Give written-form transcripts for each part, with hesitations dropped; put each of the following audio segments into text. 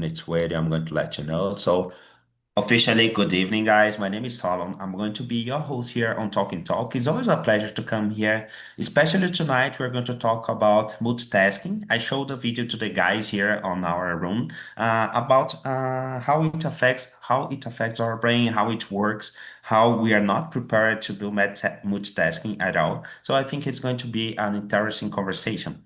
When it's ready, I'm going to let you know. So officially, good evening, guys. My name is Solon. I'm going to be your host here on Talking Talk. It's always a pleasure to come here, especially tonight. We're going to talk about multitasking. I showed a video to the guys here on our room about how it affects our brain, how it works, how we are not prepared to do multitasking at all. So I think it's going to be an interesting conversation.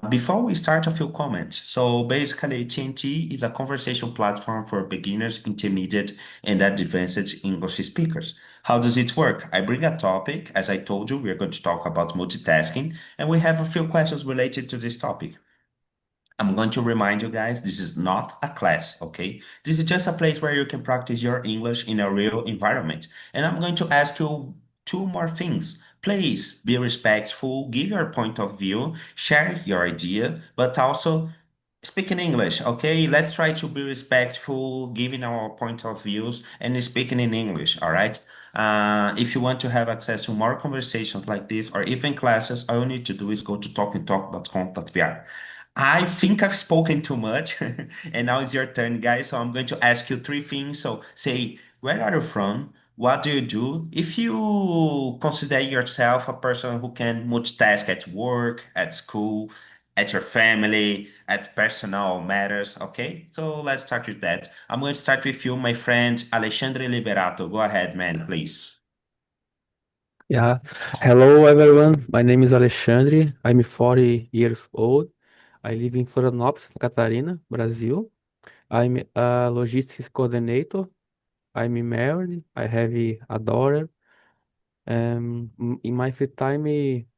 Before we start, a few comments. So basically, TNT is a conversation platform for beginners, intermediate, and advanced English speakers. How does it work? I bring a topic. As I told you, we're going to talk about multitasking, and we have a few questions related to this topic. I'm going to remind you guys, this is not a class, okay? This is just a place where you can practice your English in a real environment. And I'm going to ask you two more things. Please be respectful, give your point of view, share your idea, but also speak in English, okay? Let's try to be respectful, giving our point of views and speaking in English, all right? If you want to have access to more conversations like this or even classes, all you need to do is go to talkandtalk.com.br. I think I've spoken too much, and now it's your turn, guys. So I'm going to ask you three things. So say, where are you from? What do you do? If you consider yourself a person who can multitask at work, at school, at your family, at personal matters, okay? So let's start with that. I'm going to start with you, my friend Alexandre Liberato. Go ahead, man, please. Yeah. Hello, everyone. My name is Alexandre. I'm 40 years old. I live in Florianópolis, Santa Catarina, Brazil. I'm a logistics coordinator. I'm married. I have a daughter. In my free time,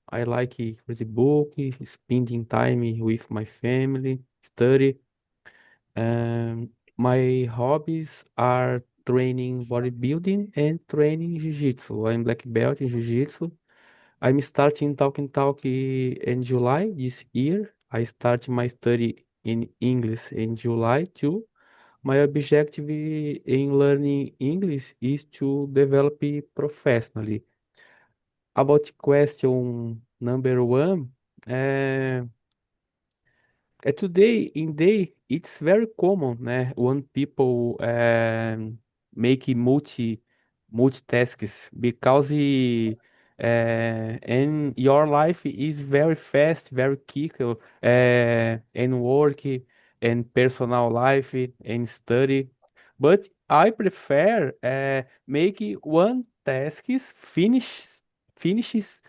I like read book, spending time with my family, study. My hobbies are training bodybuilding and training jiu-jitsu. I'm black belt in jiu-jitsu. I'm starting Talking Talk in July this year. I start my study in English in July too. My objective in learning English is to develop it professionally. About question number one, uh, today in day it's very common, né? When people make multitasks because and your life is very fast, very quick, and work and personal life and study. But I prefer make one tasks finishes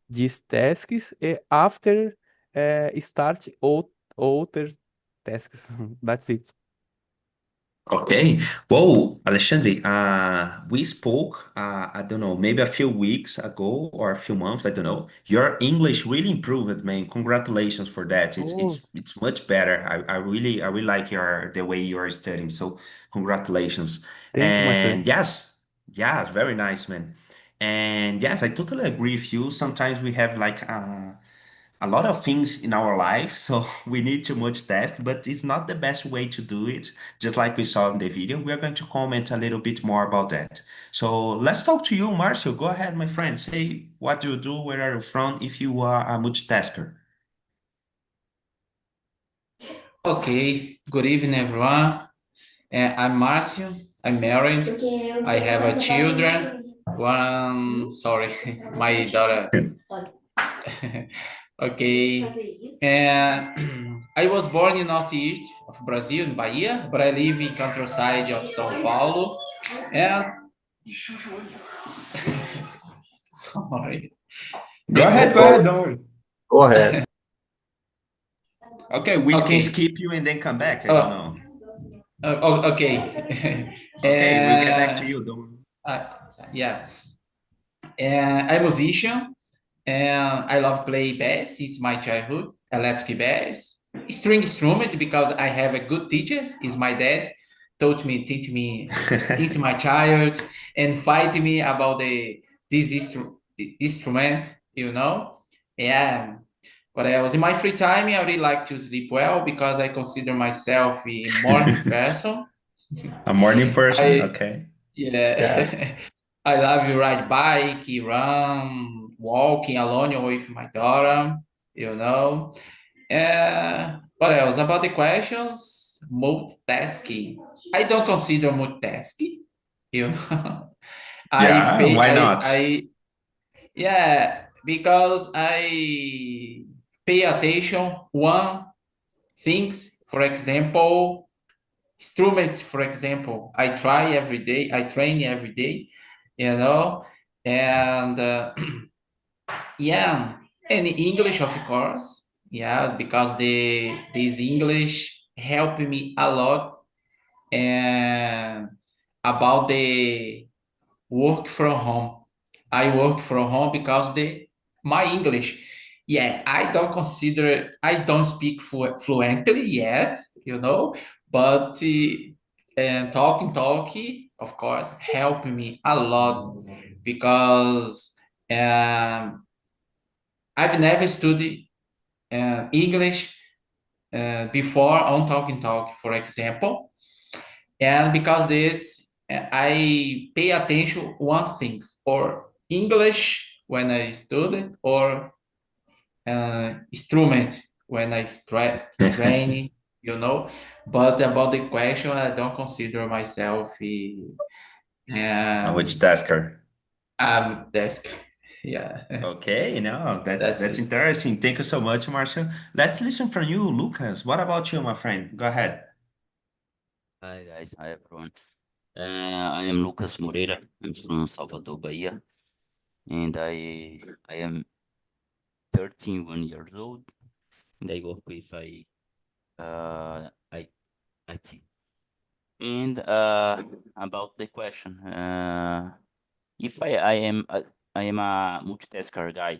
these tasks after start other tasks. That's it. Okay. Whoa, Alexandre, we spoke, I don't know, maybe a few weeks ago or a few months, I don't know. Your English really improved, man. Congratulations for that. It's Oh, it's it's much better. I really like the way you are studying. So congratulations. thank you, my friend. And yes, very nice, man. And yes, I totally agree with you. Sometimes we have like a lot of things in our life, so we need to multitask, but it's not the best way to do it. Just like we saw in the video, we are going to comment a little bit more about that. So let's talk to you, Marcio. Go ahead, my friend. Say what do you do, where are you from, if you are a multitasker. Okay, good evening, everyone. I'm Marcio. I'm married. I have a children. One, sorry, my daughter. Okay. I was born in northeast of Brazil, in Bahia, but I live in countryside of São Paulo. And sorry. Go ahead, And don't worry. Go ahead. Okay, we can okay. skip you and then come back. I don't Uh, know. okay. Okay, we'll get back to and you. Don't. uh, yeah. And I'm a musician, and I love play bass since my childhood, electric bass, string instrument because I have a good teacher. Is my dad teach me since my child, and fight me about the instrument. Yeah. What else? In my free time, I really like to sleep well because I consider myself a morning person. A morning person? I Okay. Yeah. Yeah, I love to ride bike, run, walking alone or with my daughter, you know. Uh, What else about the questions? Multitasking. I don't consider multitasking. You know, Yeah, why not? yeah, because I pay attention one things. For example, instruments. For example, I try every day. I train every day. You know, and yeah, and English, of course. Yeah, because this English helped me a lot and about the work from home. I work from home because my English. Yeah, I don't speak fluently yet, but and talking, of course, helped me a lot because um, I've never studied English before on talk, for example. And because this, I pay attention one things or English when I study or instrument when I training, But about the question, I don't consider myself A um, multitasker. desk. Yeah, Okay, no, that's that's it. interesting. Thank you so much, Marcel. Let's listen from you, Lucas. What about you, my friend? Go ahead. Hi guys, hi everyone. I am Lucas Moreira. I'm from Salvador, Bahia, and I am 31 years old, and I work with IT. And about the question, if I am a multitasker guy.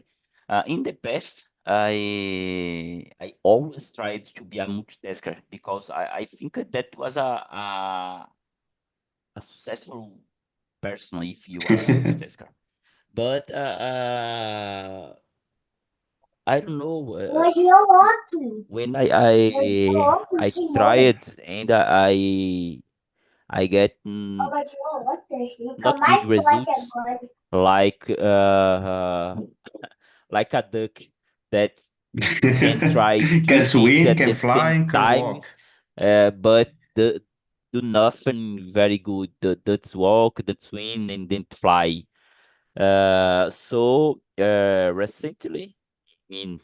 In the past, I always tried to be a multitasker because I think that was a successful person if you are a multitasker. But I don't know when I tried and I get not good results like like a duck that can try two Can things swim, at can the same fly, can time, walk. but do nothing very good. That's walk, that's swim, and then fly. So in recently in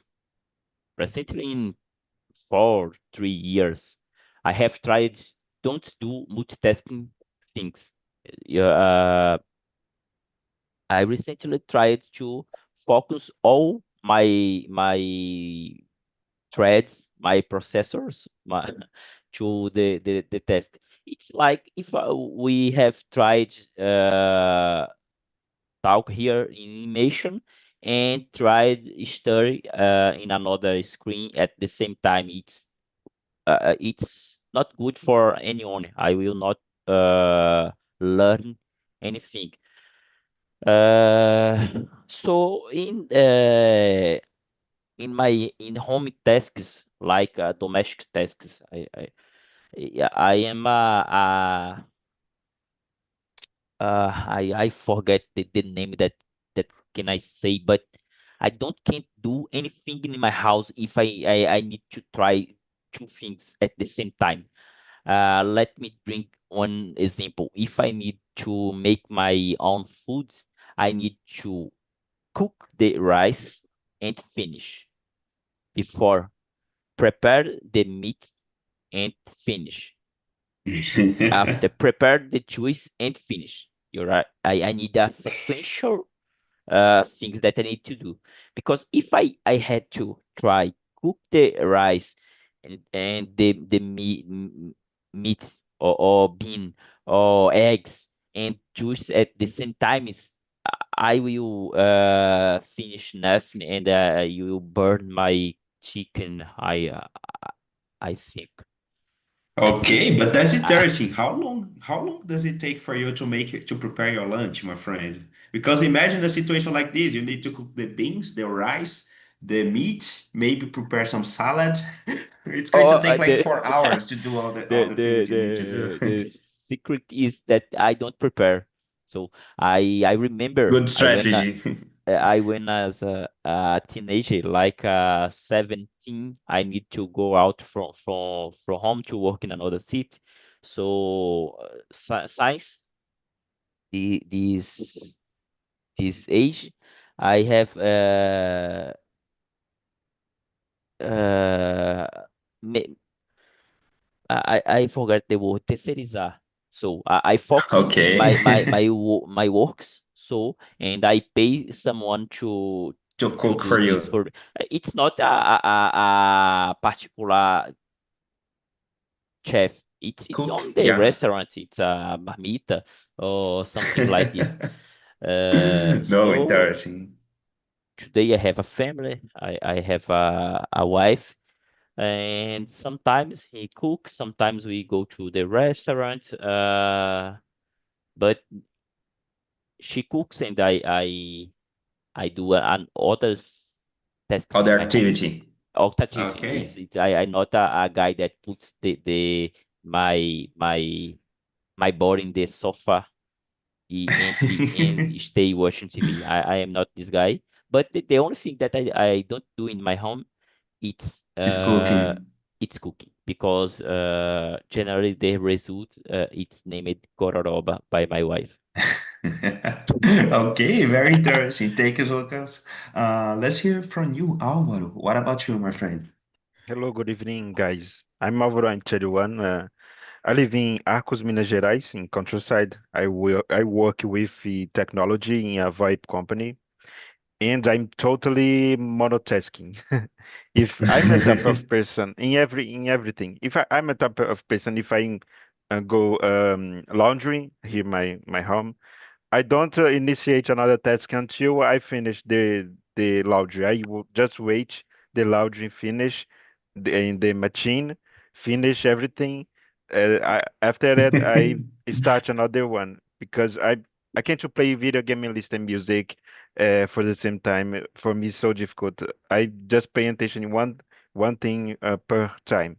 3 years, I have tried don't do multitasking things. Yeah, I recently tried to focus all my threads, my processors, to the test. It's like if we have tried talk here in Immersion and tried study in another screen at the same time. It's not good for anyone. I will not learn anything. So in home tasks like domestic tasks, I am I forget the name that can I say, but I don't can't do anything in my house if I need to try two things at the same time. Let me bring one example. If I need to make my own food, I need to cook the rice and finish before prepare the meat and finish. After prepare the juice and finish. You're right. I need a sequential things that I need to do because if I had to try cook the rice and the meat or bean or eggs and juice at the same time is I will finish nothing and you will burn my chicken. I think that's Okay, it. but that's I, interesting. How long does it take for you to to prepare your lunch, my friend? Because imagine a situation like this. You need to cook the beans, the rice, the meat, maybe prepare some salad. It's going to oh, take like the 4 hours to do all the things you need to do. the secret is that I don't prepare. So I remember Good I when strategy. I when as a teenager, like 17, I need to go out from home to work in another city. So since this age, I have uh ma- I forgot the word terceirizar. So I focus in Okay. my works. So and I pay someone To to cook do for this you. for me. It's not a particular chef. It's Cook, on the yeah. restaurant. It's a marmita or something like this. No, So interesting. today I have a family. I have a wife, and sometimes he cooks. Sometimes we go to the restaurant. But she cooks, and I do an other tasks in Other my home. activity. Octative is Okay. it? I'm not a guy that puts the my body in the sofa empty and stay watching TV. I am not this guy. But the only thing that I don't do in my home it's It's cooking. it's cooking because generally the result it's named Gororoba by my wife. Okay, very interesting. Thank you, Lucas. Let's hear from you, Álvaro. What about you, my friend? Hello, good evening, guys. I'm Álvaro, I'm 31. I live in Arcos, Minas Gerais, in countryside. I work with the technology in a VoIP company, and I'm totally monotasking. If I'm a type of person in everything, I'm a type of person, if I go laundry here my home, I don't initiate another task until I finish the laundry. I will just wait the laundry finish in the machine, finish everything. After that, I start another one because I can't to play video game and listen music for the same time. For me, it's so difficult. I just pay attention in one thing per time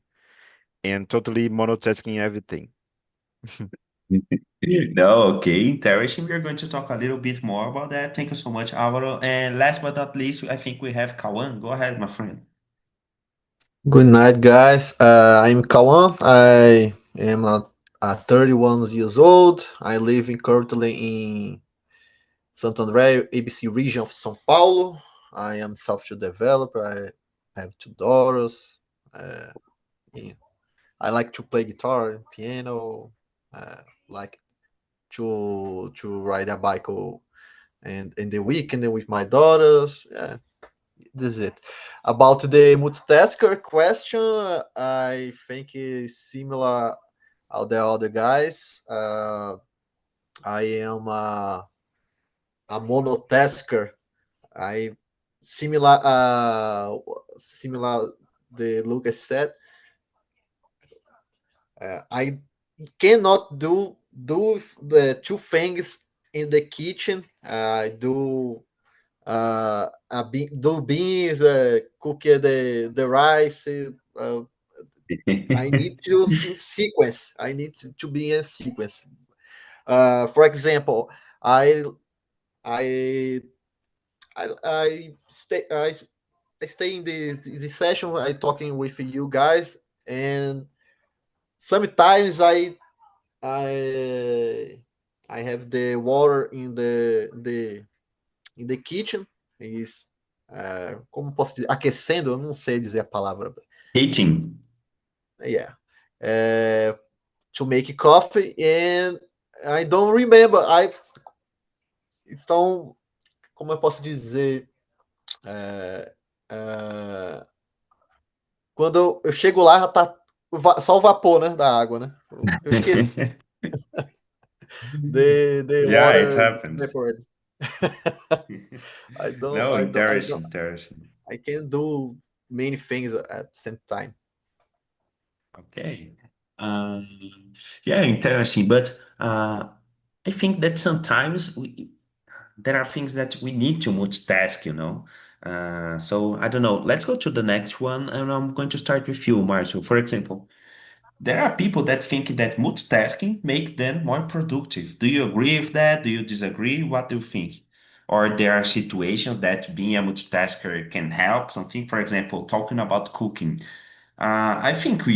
and totally monotasking everything. No, okay, interesting. We're going to talk a little bit more about that. Thank you so much, Álvaro. And last but not least, I think we have Kawan. Go ahead, my friend. Good night, guys. I'm Kawan. I am 31 years old. I live currently in Santo André, ABC region of São Paulo. I am software developer. I have two daughters. Uh, yeah. I like to play guitar and piano. Like to ride a bike and in the weekend with my daughters. This is it. About the multitasker question, I think is similar to the other guys. I am a monotasker. I similar the Lucas said. I cannot do the two things in the kitchen. I do do beans, cook the rice. I need to in sequence. I need to be in sequence. For example, I I I stay in this session. I talking with you guys, and sometimes I I have the water in the kitchen. Is como posso dizer? Aquecendo, eu não sei dizer a palavra. Eating. Yeah. Uh, to make coffee, and I don't remember. I estão, como eu posso dizer, quando eu chego lá já tá só o vapor, né, da água, né? Eu esqueci. The Yeah, it water happens. evaporated. No, interesting, interesting. I can do many things at the same time. Okay. Yeah, interesting. But I think that sometimes there are things that we need to multitask, you know. So I don't know. Let's go to the next one, and I'm going to start with you, Marcio. For example, there are people that think that multitasking make them more productive. Do you agree with that? Do you disagree? What do you think? or there are situations that being a multitasker can help something. For example, talking about cooking. I think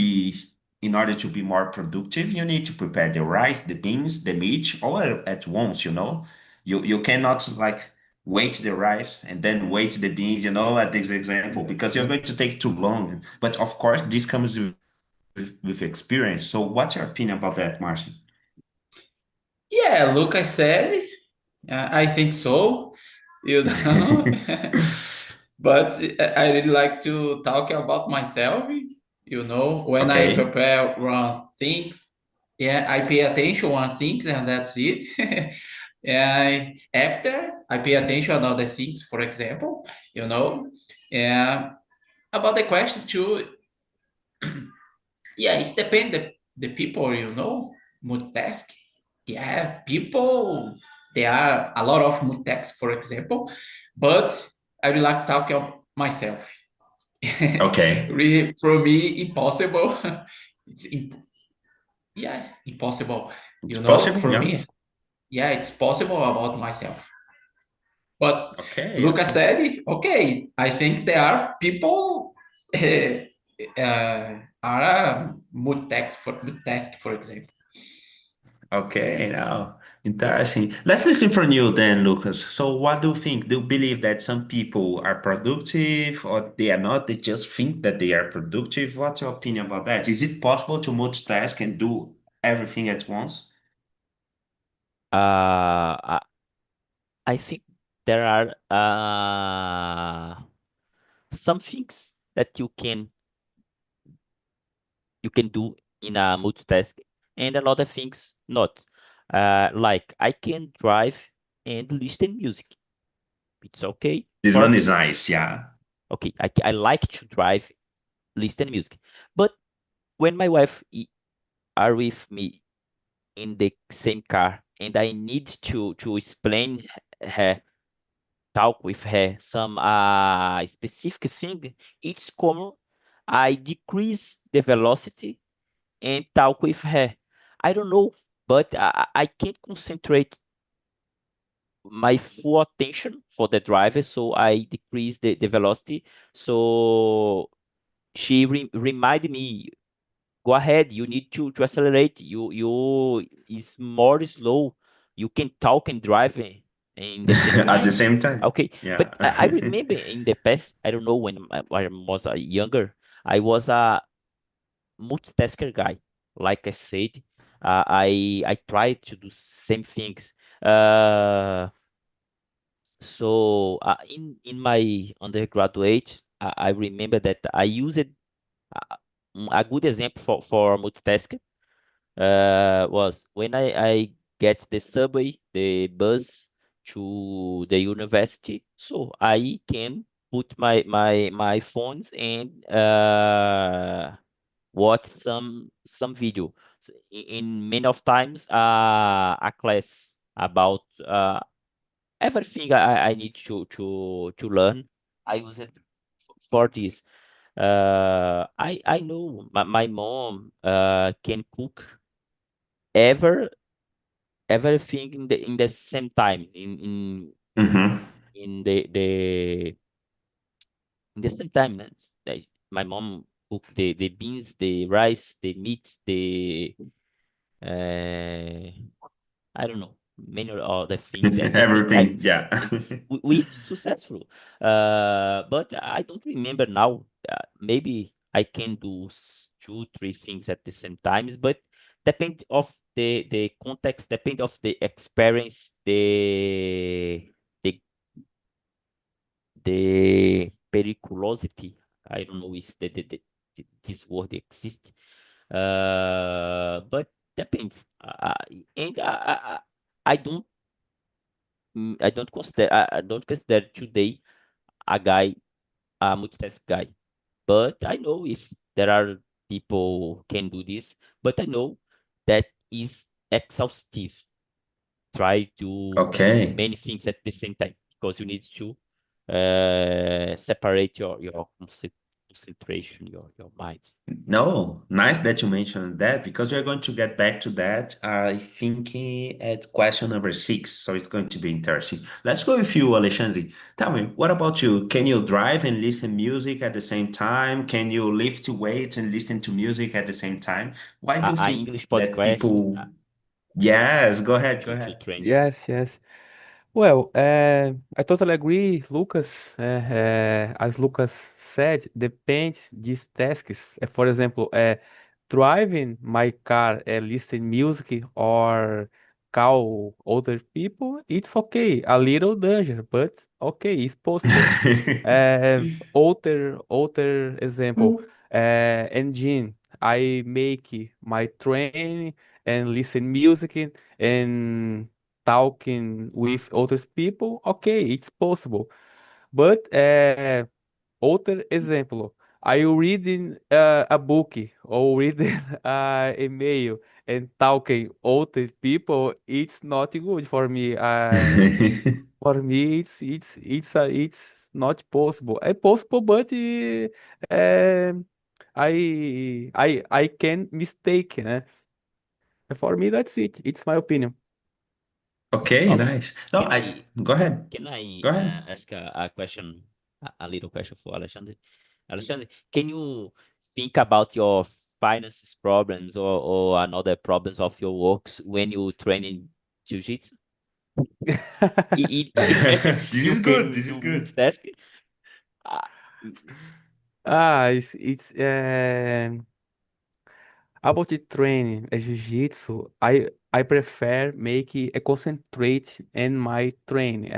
in order to be more productive, you need to prepare the rice, the beans, the meat, all at once, you know. You cannot like wait the rice and then wait the beans, you know, at this example, because you're going to take too long. But of course, this comes with experience. So what's your opinion about that, Martin? Yeah, Lucas said, I think so, you know. But I really like to talk about myself, you know, when I Okay. prepare one things, yeah, I pay attention on things and that's it. And after I pay attention on other things, for example, you know, and about the question too, yeah, it's depend the people, you know, multitask. Yeah, people, there are a lot of multitask, for example, but I would like to talk about myself. Okay. Really, for me, impossible. It's yeah, impossible. It's You know, possible, for yeah. me, yeah, it's possible about myself. But Okay, Lucas okay. said, okay, I think there are people are a multitask, for example. Okay, now interesting. Let's listen from you then, Lucas. So, what do you think? Do you believe that some people are productive or they are not? They just think that they are productive. What's your opinion about that? Is it possible to multitask and do everything at once? I think there are some things that you can do in a multitask, and a lot of things not. Like I can drive and listen music. It's okay This for one is me. nice, yeah. Okay, I like to drive, listen music. But when my wife are with me in the same car and I need to explain her, talk with her some specific thing, it's common I decrease the velocity and talk with her. I don't know, but I can't concentrate my full attention for the driver, so I decrease the velocity. So she remind me, go ahead, you need to accelerate. You is more slow. You can talk and drive in the same At the time. same time. Okay, Yeah. but I remember in the past, I don't know when I was younger, I was a multitasker guy. Like I said, I tried to do same things. In my undergraduate, I remember that I used a good example for multitasking was when I get the subway, the bus to the university, so I can put my phones and watch some video. So in many of times, a class about everything I need to learn. I use it for this. I know my mom can cook ever everything in the same time hmm in the same time. My mom cook the beans, the rice, the meat, the uh, I don't know, many other things at the same time. Everything, yeah. And we successful. But I don't remember now. Maybe I can do two, three things at the same times, but depend of the context, depend of the experience, the the periculosity. I don't know if this word exists. But depends. And I don't I don't consider today a guy a multitask guy. But I know if there are people can do this, but I know that is exhaustive. Try to Okay. many things at the same time because you need to separate your concept. concentration, your mind. No, nice that you mentioned that because we're going to get back to that. I think at question number 6, so it's going to be interesting. Let's go with you, Alexandre. Tell me, what about you? Can you drive and listen music at the same time? Can you lift weights and listen to music at the same time? Why do you A think English that podcast people? Yes, go ahead, go to ahead. train. Yes, yes. Well, I totally agree, Lucas. As Lucas said, depends these tasks. For example, driving my car, listen music or call other people, it's okay. A little danger, but okay, it's possible. Other example, engine. I make my train and listen music and talking with other people, okay, it's possible. But other example, I reading a book or reading email and talking other people, it's not good for me. For me, it's not possible. It's possible, but I can mistake. For me, that's it. It's my opinion. Okay, So nice. No, can I I go ahead. can I Go ahead. ask a question, a little question for Alexandre? Alexandre, can you think about your finances problems or another problems of your works when you train in jiu-jitsu? This You is good. can This is do good. multitasking. Uh, It's about the training jiu-jitsu. I prefer make a concentrate in my training.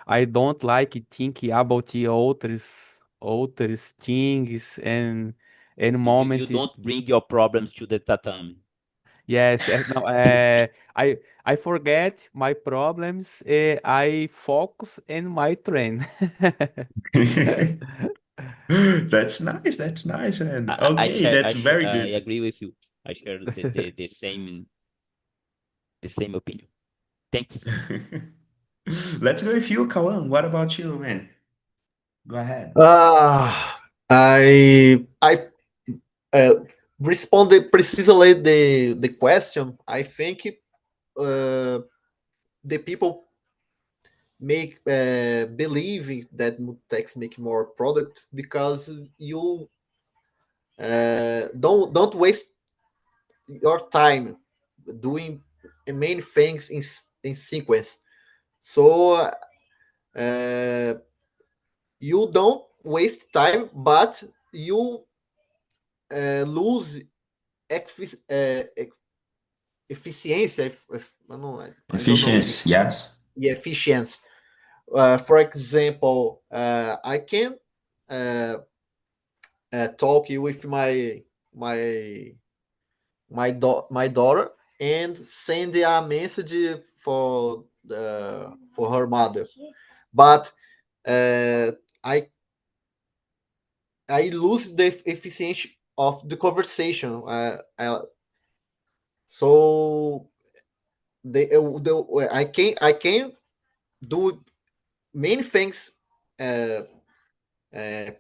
I don't like thinking about the outros things and you moments. don't bring your problems to the tatami. Yes, no, I forget my problems. I focus in my train. That's nice. That's nice, man. Okay, that's very I good. agree with you. I share the same opinion. Thanks. Let's go with you, Kawan. What about you, man? Go ahead. I responded precisely the question. I think uh, the people make believing that text make more product because you don't waste your time doing many things in sequence. So you don't waste time, but you lose efficiency. I don't know. Efficiency, yes. Yeah, efficiency. For example, I can uh, talk with my my daughter and send a message for her mother, but uh, I I lose the efficiency of the conversation. So I can do many things uh,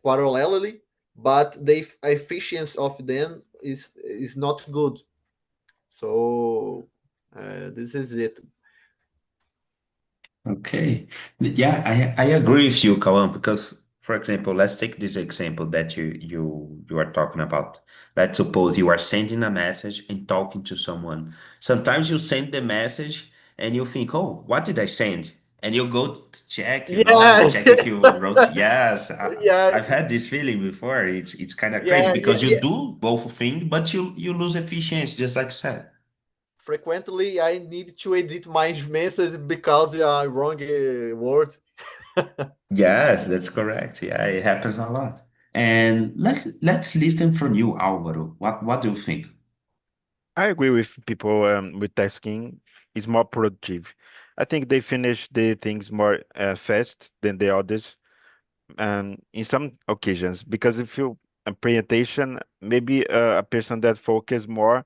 parallelly, but the efficiency of them is not good. So this is it. Okay. Yeah, I agree with you, Kawan, because for example, let's take this example that you are talking about. Let's suppose you are sending a message and talking to someone. Sometimes you send the message and you think, oh, what did I send? And you go to check, Yes, check if you wrote yes. I've yes, had this feeling before. It's kind of crazy yeah, yeah, because you yeah. do both things, but you lose efficiency, just like you said. Frequently, I need to edit my message because wrong word. Yes, that's correct. Yeah, it happens a lot. And let's listen from you, Álvaro. What do you think? I agree with people with tasking is more productive. I think they finish the things more fast than the others. In some occasions, because if you pay attention, maybe a person that focus more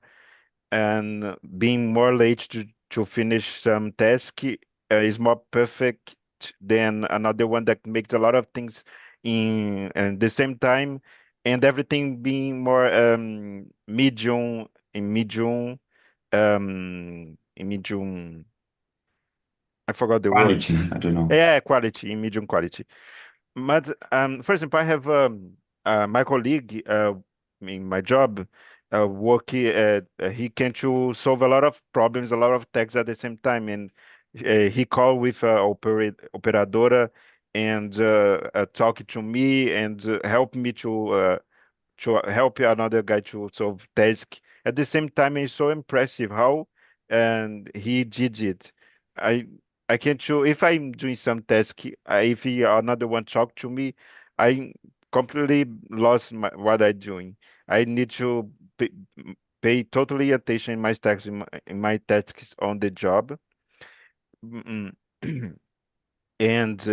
and being more late to finish some task is more perfect than another one that makes a lot of things in and the same time. and everything being more medium in medium in medium. I forgot the word. Quality, I don't know. Yeah, quality in medium quality. But for example, I have my colleague in my job work he can to solve a lot of problems, a lot of tasks at the same time, and he call with operadora and talk to me and help me to help another guy to solve task at the same time. It's so impressive how and he did it. I I can show if I'm doing some task, if he another one talk to me, I completely lost what I'm doing. I need to pay totally attention in my tasks in my tasks on the job. Mm, and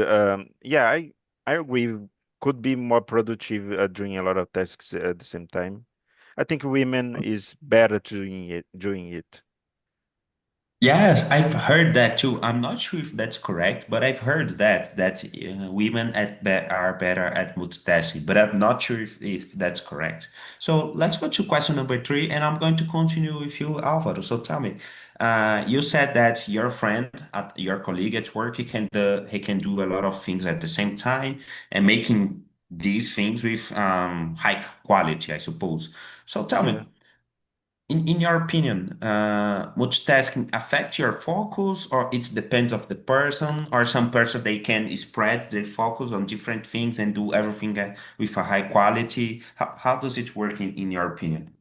yeah, I agree. Could be more productive doing a lot of tasks at the same time. I think women is better doing it. Yes, I've heard that too. I'm not sure if that's correct, but I've heard that women are better at multitasking, but I'm not sure if that's correct. So let's go to question number three, and I'm going to continue with you, Alvaro. So tell me, you said that your friend, your colleague at work, he can do a lot of things at the same time and making these things with high quality, I suppose. So tell me. Yeah. In your opinion, multitasking affect your focus, or it depends of the person, or some person they can spread their focus on different things and do everything with a high quality. How does it work in your opinion?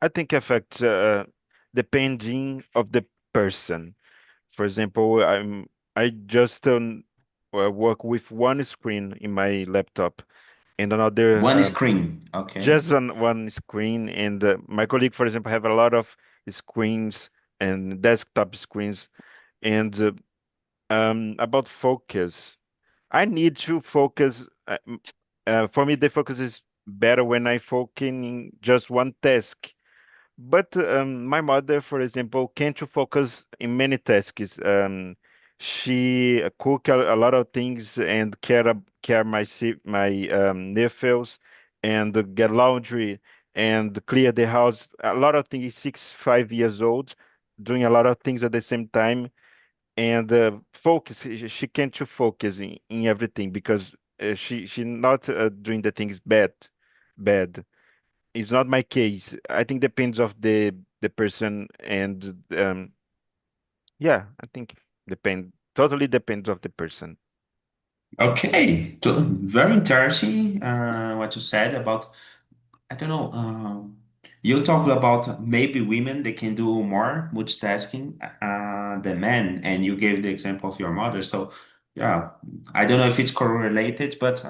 I think affect depending of the person. For example, I just work with one screen in my laptop and another One screen, okay. just on one screen, and my colleague, for example, have a lot of screens and desktop screens. And about focus, I need to focus. For me, the focus is better when I focus in just one task. But my mother, for example, can't to focus in many tasks. She cook a lot of things and care my nephews and get laundry and clear the house. A lot of things. 5 years old, doing a lot of things at the same time and focus. She can't to focus in everything because she not doing the things bad. It's not my case. I think depends of the person and yeah, I think totally depends of the person. Okay, so very interesting what you said about, I don't know, you talked about maybe women they can do more multitasking than men, and you gave the example of your mother. So yeah, I don't know if it's correlated, but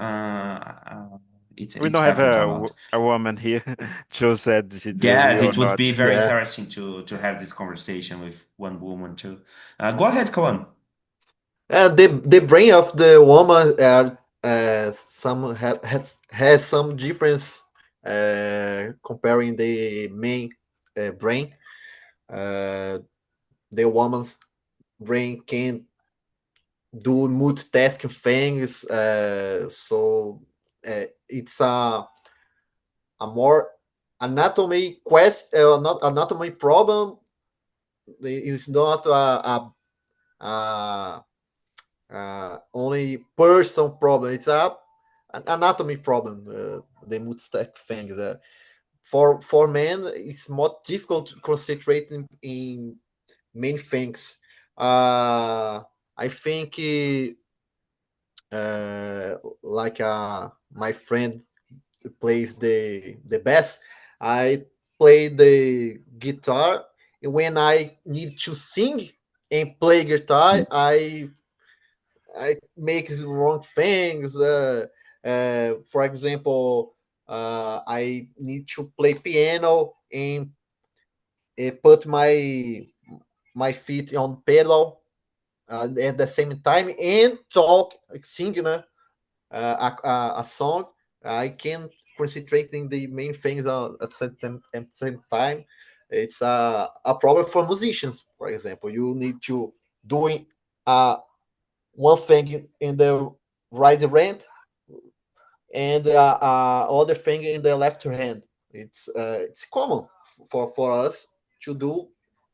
We it don't have happens a lot. a woman here. Joe said she's Yes, real or it would be not. very Yeah. interesting to have this conversation with one woman too. Go ahead, Kawan. The brain of the woman has some difference comparing the main brain. Uh, the woman's brain can do multitasking things, so it's a more anatomy not anatomy problem. It's not a only person problem. It's an anatomy problem. The multitask things. For men, it's more difficult to concentrate in many things. Uh, I think like my friend plays the bass. I play the guitar. When I need to sing and play guitar, I make wrong things. For example, I need to play piano and put my feet on pedal at the same time and talk, sing a song. I can concentrate in the main things at the same time. It's a problem for musicians, for example. You need to doing uh, one thing in the right rent and other thing in the left hand. It's common for us to do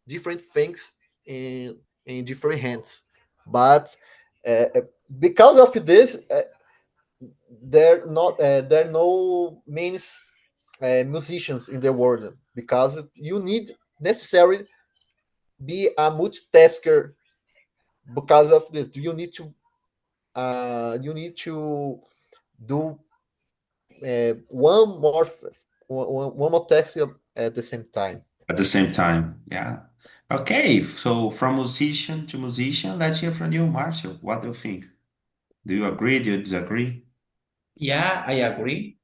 different things in different hands, but uh, because of this, there are no many musicians in the world, because you need necessarily be a multitasker. Because of this, you need to do one more task at the same time. At the same time, yeah. Okay, so from musician to musician, let's hear from you, Marcio. What do you think? Do you agree? Do you disagree? Yeah, I agree.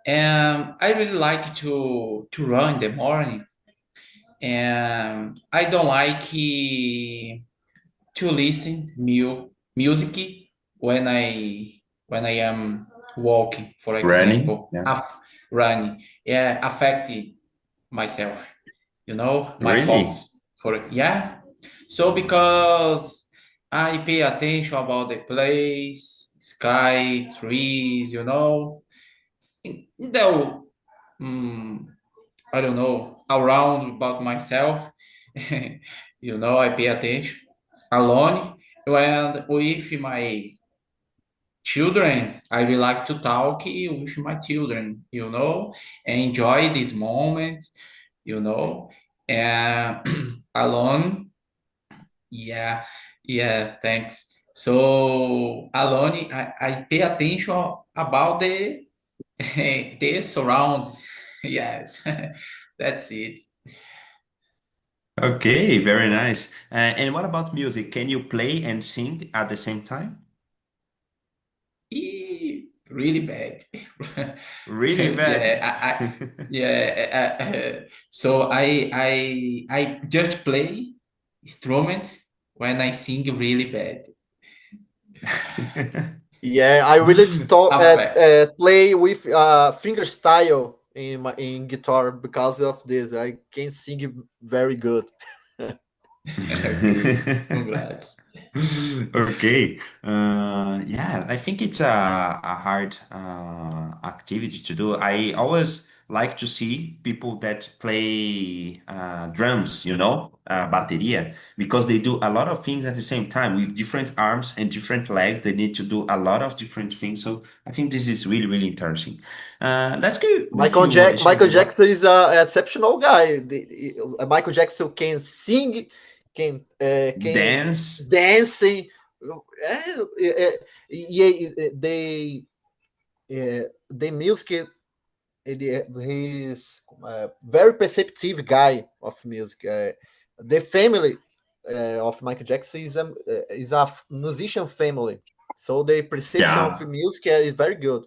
And I really like to run in the morning. And I don't like to listen music when I am walking, for Running? example, Yeah. running. Yeah, affect myself, my Really? focus for it. Yeah. So because I pay attention about the place, sky, trees, though, I don't know, around about myself, I pay attention alone. And with my children, I really like to talk with my children, and enjoy this moment, you know, and alone, yeah, yeah, thanks. So alone, I pay attention about the surrounds. Yes, that's it. Okay, very nice. And what about music? Can you play and sing at the same time? Really bad. Really bad. Yeah, yeah. So I just play instruments when I sing really bad. Yeah, I really Affect. play with finger style in guitar. Because of this, I can sing very good. Good. Congrats. Okay. Yeah, I think it's a hard activity to do. I always like to see people that play drums, bateria, because they do a lot of things at the same time with different arms and different legs. They need to do a lot of different things. So I think this is really, really interesting. Let's go with you, Michael Alexandre. What Jackson is an exceptional guy. Michael Jackson can sing, can dance? dancing. Yeah, the music. He's a very perceptive guy of music. The family of Michael Jackson is a musician family, so the perception of Yeah. music is very good.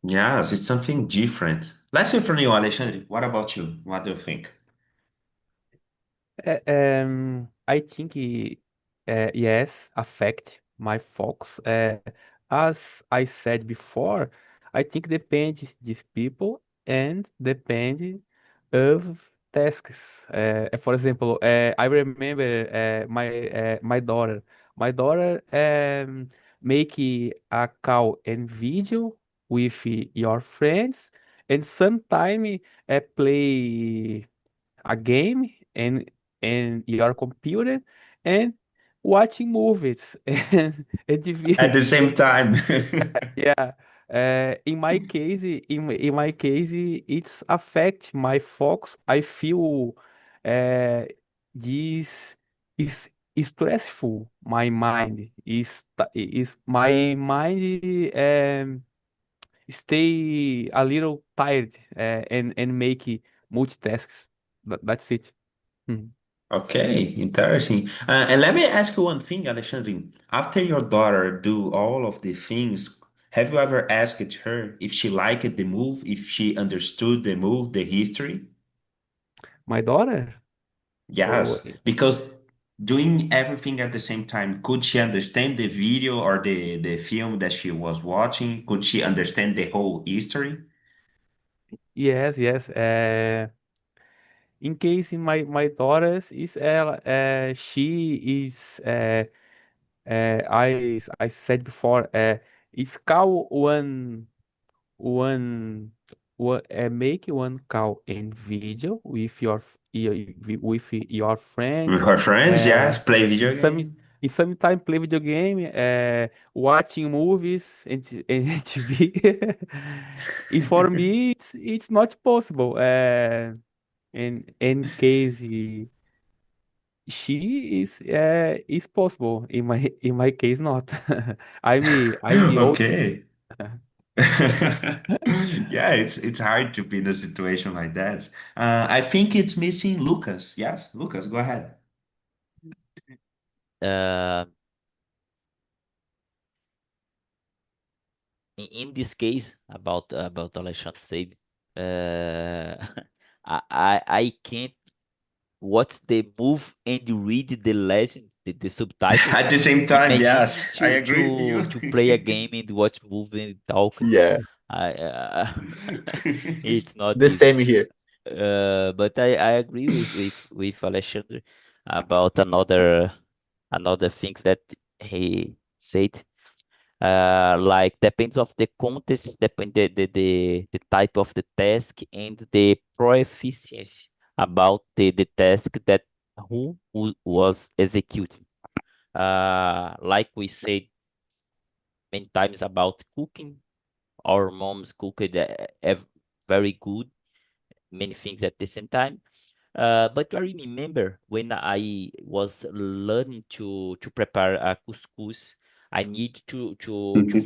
Yes, it's something different. Let's hear from you, Alexandre. What about you? What do you think? I think yes, affect my focus. As I said before, I think depende these people and depende of tasks. For example, I remember my daughter. My daughter make a call and video with your friends, and sometime play a game and your computer and watching movies and At the same time. yeah. In my case, it's affect my focus. I feel uh, this is stressful. My mind is my mind stay a little tired and make multitasks. That's it. Mhm. Okay, interesting. And let me ask you one thing, Alexandre. After your daughter do all of these things, have you ever asked her if she liked the move, if she understood the move, the history? My daughter? Oh, Yes, because doing everything at the same time, could she understand the video or the film that she was watching? Could she understand the whole history? yes, yes. In case my daughters is she is I said before is call one make one call in video with with your With friends. her friends, yes, play In video some game. in some time play video game. Watching movies and TV. Is for me it's not possible. In case she is possible. In my case not. I'm old. Okay. Yeah, it's hard to be in a situation like that. I think it's missing Lucas. Yes, Lucas, go ahead. Uh, in this case, about Alexandre said, uh, I can't watch the move and read the lesson, the subtitles. At the same time, Imagine me yes, I agree with you. to play a game and watch movie and talk. Yeah, I it's not the easy. same here. But I agree with Alexandre about another things that he said. Like depends of the context, depend the type of the task and the proficiency about the task that who was executing. Like we said many times about cooking, our moms cooked very good, many things at the same time. But I remember when I was learning to prepare a couscous, I need to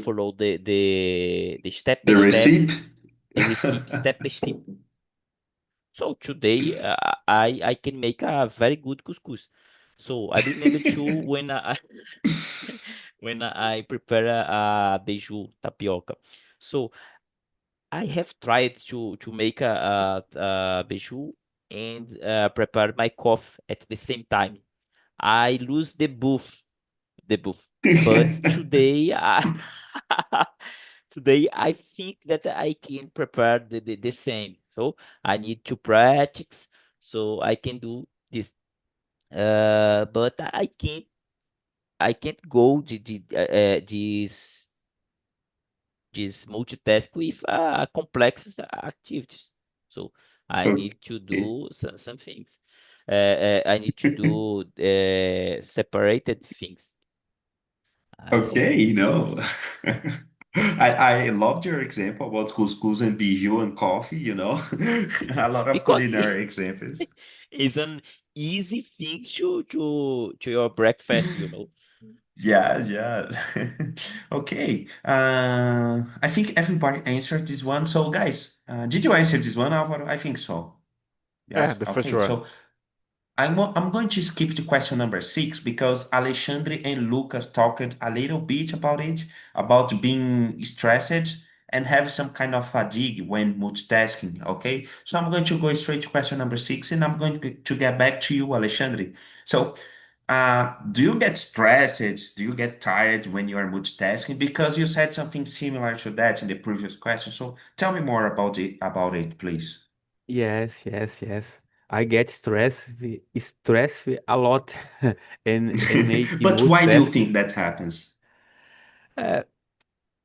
follow the step by The step, receipt? the recipe step by step. So today I can make a very good couscous. So I remember too when I when I prepare a beiju tapioca. So I have tried to make a beiju and prepare my coffee at the same time. I lose the buff. But today, today I think that I can prepare the same. So I need to practice so I can do this. But I can't go this multitask with complex activities. So I need to Okay. do some things. I need to do separated things. I think Okay, this. no. I loved your example about couscous and bijou and coffee, A lot of Because culinary examples. it's an easy thing to your breakfast. Yeah, yeah. Okay. I think everybody answered this one. So, guys, did you answer this one, Alvaro? I think so. Yeah, Yes. the first Okay. one. So I'm going to skip to question number 6 because Alexandre and Lucas talked a little bit about it, about being stressed and have some kind of fatigue when multitasking. Okay, so I'm going to go straight to question number 6 and I'm going to get back to you, Alexandre. So, do you get stressed? Do you get tired when you are multitasking? Because you said something similar to that in the previous question. So tell me more about it, please. Yes, yes, yes. I get stressed a lot and make But why do you think multitasks. that happens? É,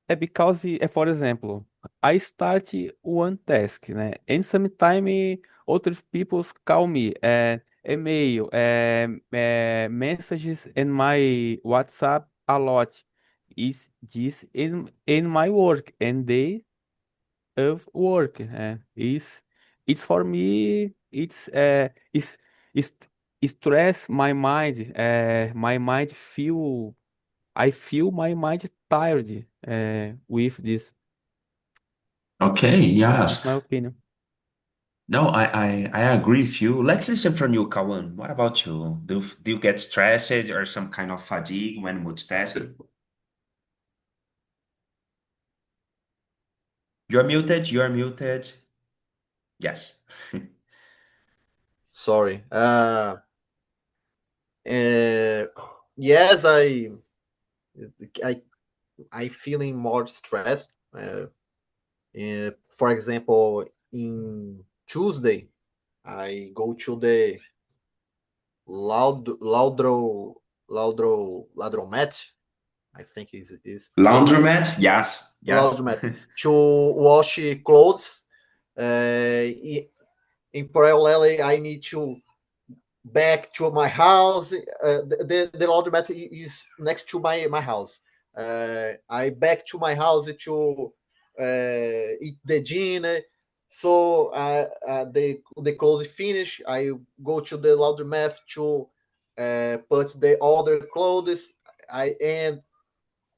é because, for example, I start one task, né? And sometimes other people call me, email, messages in my WhatsApp a lot. Is this in my work and they of work. It's for me. It's stress my mind. My mind feel. I feel my mind tired. With this. Okay, yes. It's my opinion. No, I agree with you. Let's listen from you, Kawan. What about you? Do you get stressed or some kind of fatigue when multitasking? You're muted, you're muted. Yes. Sorry. Yes, I I feeling more stressed. For example, in Tuesday, I go to the laudromat I think is Laundromat, yes, yes. laundromat to wash clothes. In parallel, I need to back to my house. The laundromat is next to my house. I back to my house to eat the dinner. So the clothes finish. I go to the laundromat to put the other clothes. And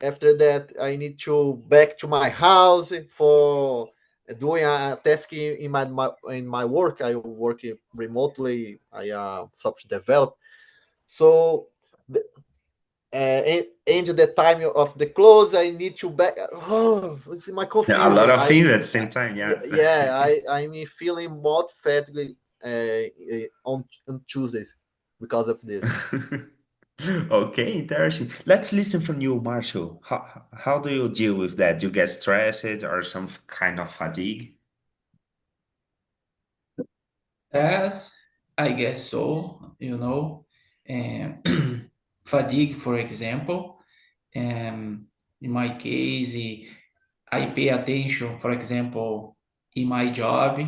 after that, I need to back to my house for doing a task in my work. I work remotely. I software develop. So the, and the time of the close, I need to back. Oh, it's my Yeah, a lot confusion. of things at the same time, yes. Yeah, I'm feeling more fatigue on Tuesdays because of this. Okay, interesting. Let's listen from you, Marshall. How do you deal with that? You get stressed or some kind of fatigue? Yes, I guess so, and fatigue, for example. In my case, I pay attention, for example, in my job.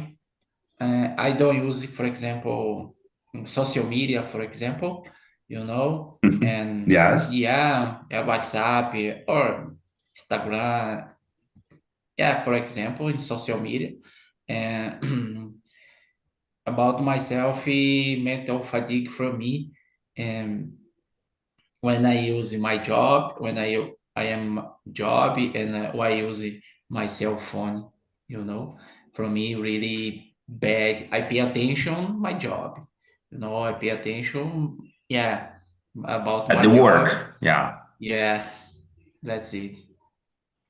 I don't use, for example, social media, for example, and Yes. yeah, WhatsApp or Instagram. Yeah, for example, in social media. And about myself, mental fatigue for me, and when I use my job, when I am job, and I use my cell phone, for me really bad. I pay attention my job, I pay attention, yeah, about At my the job. work, yeah. Yeah, that's it.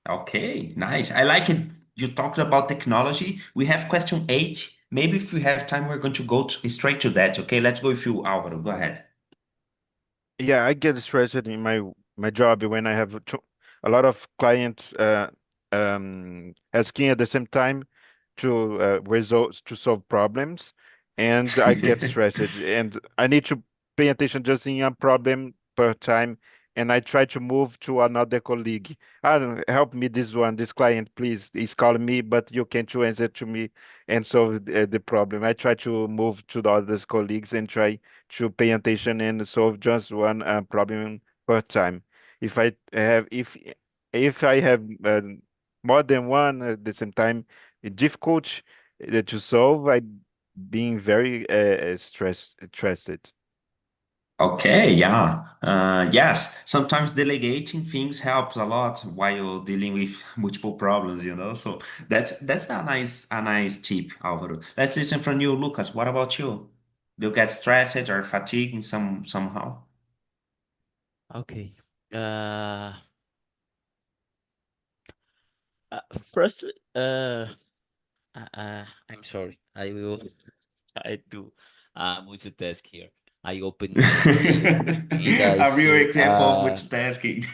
Okay, nice. I like it. You talked about technology. We have question 8. Maybe if we have time, we're going to go straight to that. Okay, let's go with you, Alvaro. Go ahead. Yeah, I get stressed in my job when I have a lot of clients asking at the same time to results to solve problems, and I get stressed, and I need to pay attention just in a problem per time, and I try to move to another colleague. I don't help me this client, please. He's calling me, but you can't answer to me and solve the problem. I try to move to the other colleagues and try to pay attention and solve just one problem per time. If I have if I have more than one at the same time, difficult to solve, I being very stressed. Okay, yeah. Yes, sometimes delegating things helps a lot while dealing with multiple problems, you know. So that's a nice tip, Alvaro. Let's listen from you, Lucas. What about you? Do you get stressed or fatigued in somehow? Okay. Uh, First, I'm sorry. I will try to multitask here. I open my email and A real example of multitasking.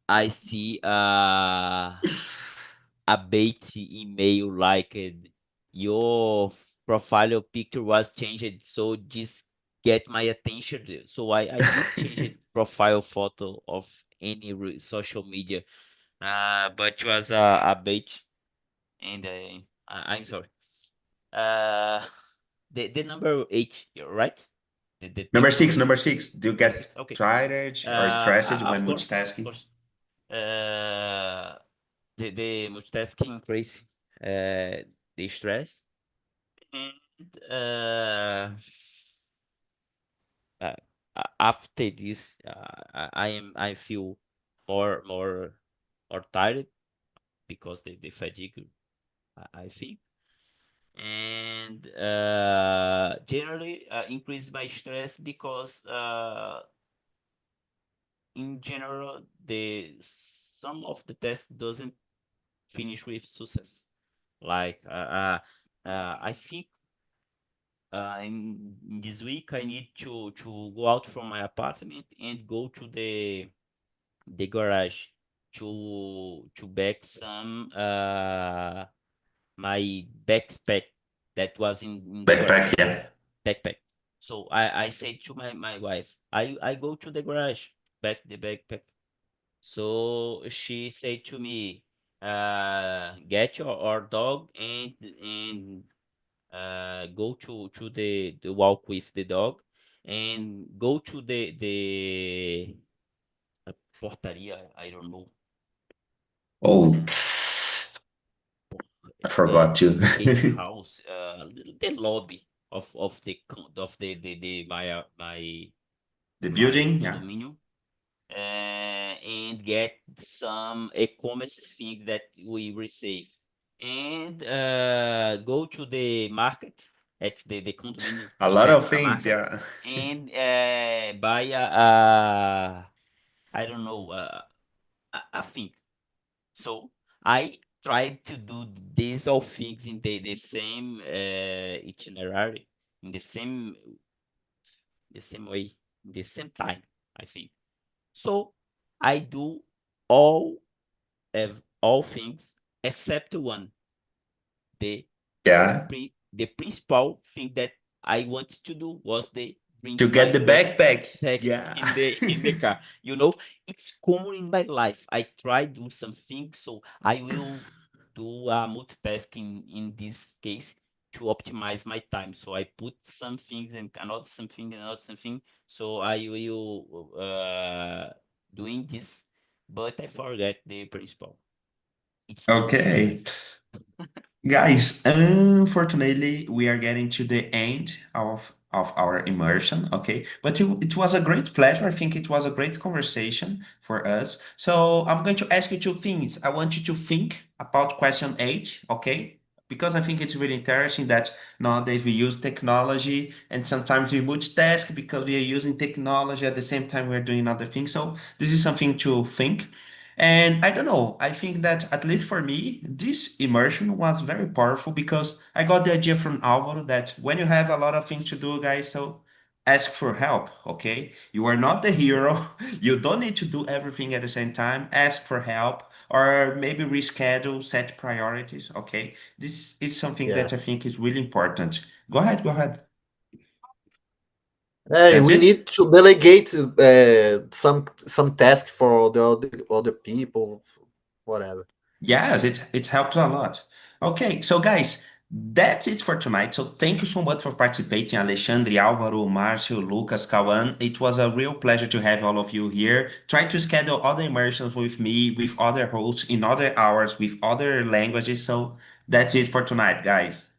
I see a bait email like your profile picture was changed, so just get my attention. So I did change it profile photo of any social media, but it was a bait, and I'm sorry. Uh, the number 8, right? The Number tip six, number number six. Do you number get 6. Okay. tired or stressed when Of course, of multitasking? course. Uh, the multitasking increase the stress, and uh, after this, I feel more tired because the fatigue, I think, and generally increase my stress because in general the some of the test doesn't finish with success. Like I think in this week I need to go out from my apartment and go to the garage to back some my backpack that was in the garage. Backpack, yeah. Backpack. So I said to my wife, I go to the garage, back the backpack. So she said to me, get your dog and go to the walk with the dog and go to the portaria, I don't know, Oh, I uh, forgot to. gate house, the lobby of the The my building, yeah. condominium, and get some e-commerce things that we receive, and go to the market at the condominium, A lot of a things, market, yeah. and buy a I don't know, a thing. So I tried to do these all things in the same itinerary, in the same way, in the same time, I think. So I do all all things except one. The Yeah. the principal thing that I wanted to do was the bring To get my the backpack. text Yeah. in the car. You know, it's common in my life. I try do something, so I will do multitasking in this case to optimize my time. So I put some things and another something and another something. So I will doing this, but I forget the principal. It's common in my Okay. life. Guys, unfortunately, we are getting to the end of our immersion, okay? But it was a great pleasure. I think it was a great conversation for us. So I'm going to ask you two things. I want you to think about question 8, okay? Because I think it's really interesting that nowadays we use technology and sometimes we multitask because we are using technology at the same time we're doing other things. So this is something to think. And I don't know, I think that at least for me, this immersion was very powerful because I got the idea from Alvaro that when you have a lot of things to do, guys, so ask for help, okay? You are not the hero. You don't need to do everything at the same time. Ask for help or maybe reschedule, set priorities, okay? This is something Yeah. that I think is really important. Go ahead, go ahead. Hey, That's we it? need to delegate some task for the other people, whatever. Yes, it helps a lot. Okay, so guys, that's it for tonight. So thank you so much for participating, Alexandre, Álvaro, Márcio, Lucas, Kawan. It was a real pleasure to have all of you here. Try to schedule other immersions with me, with other hosts in other hours, with other languages. So that's it for tonight, guys.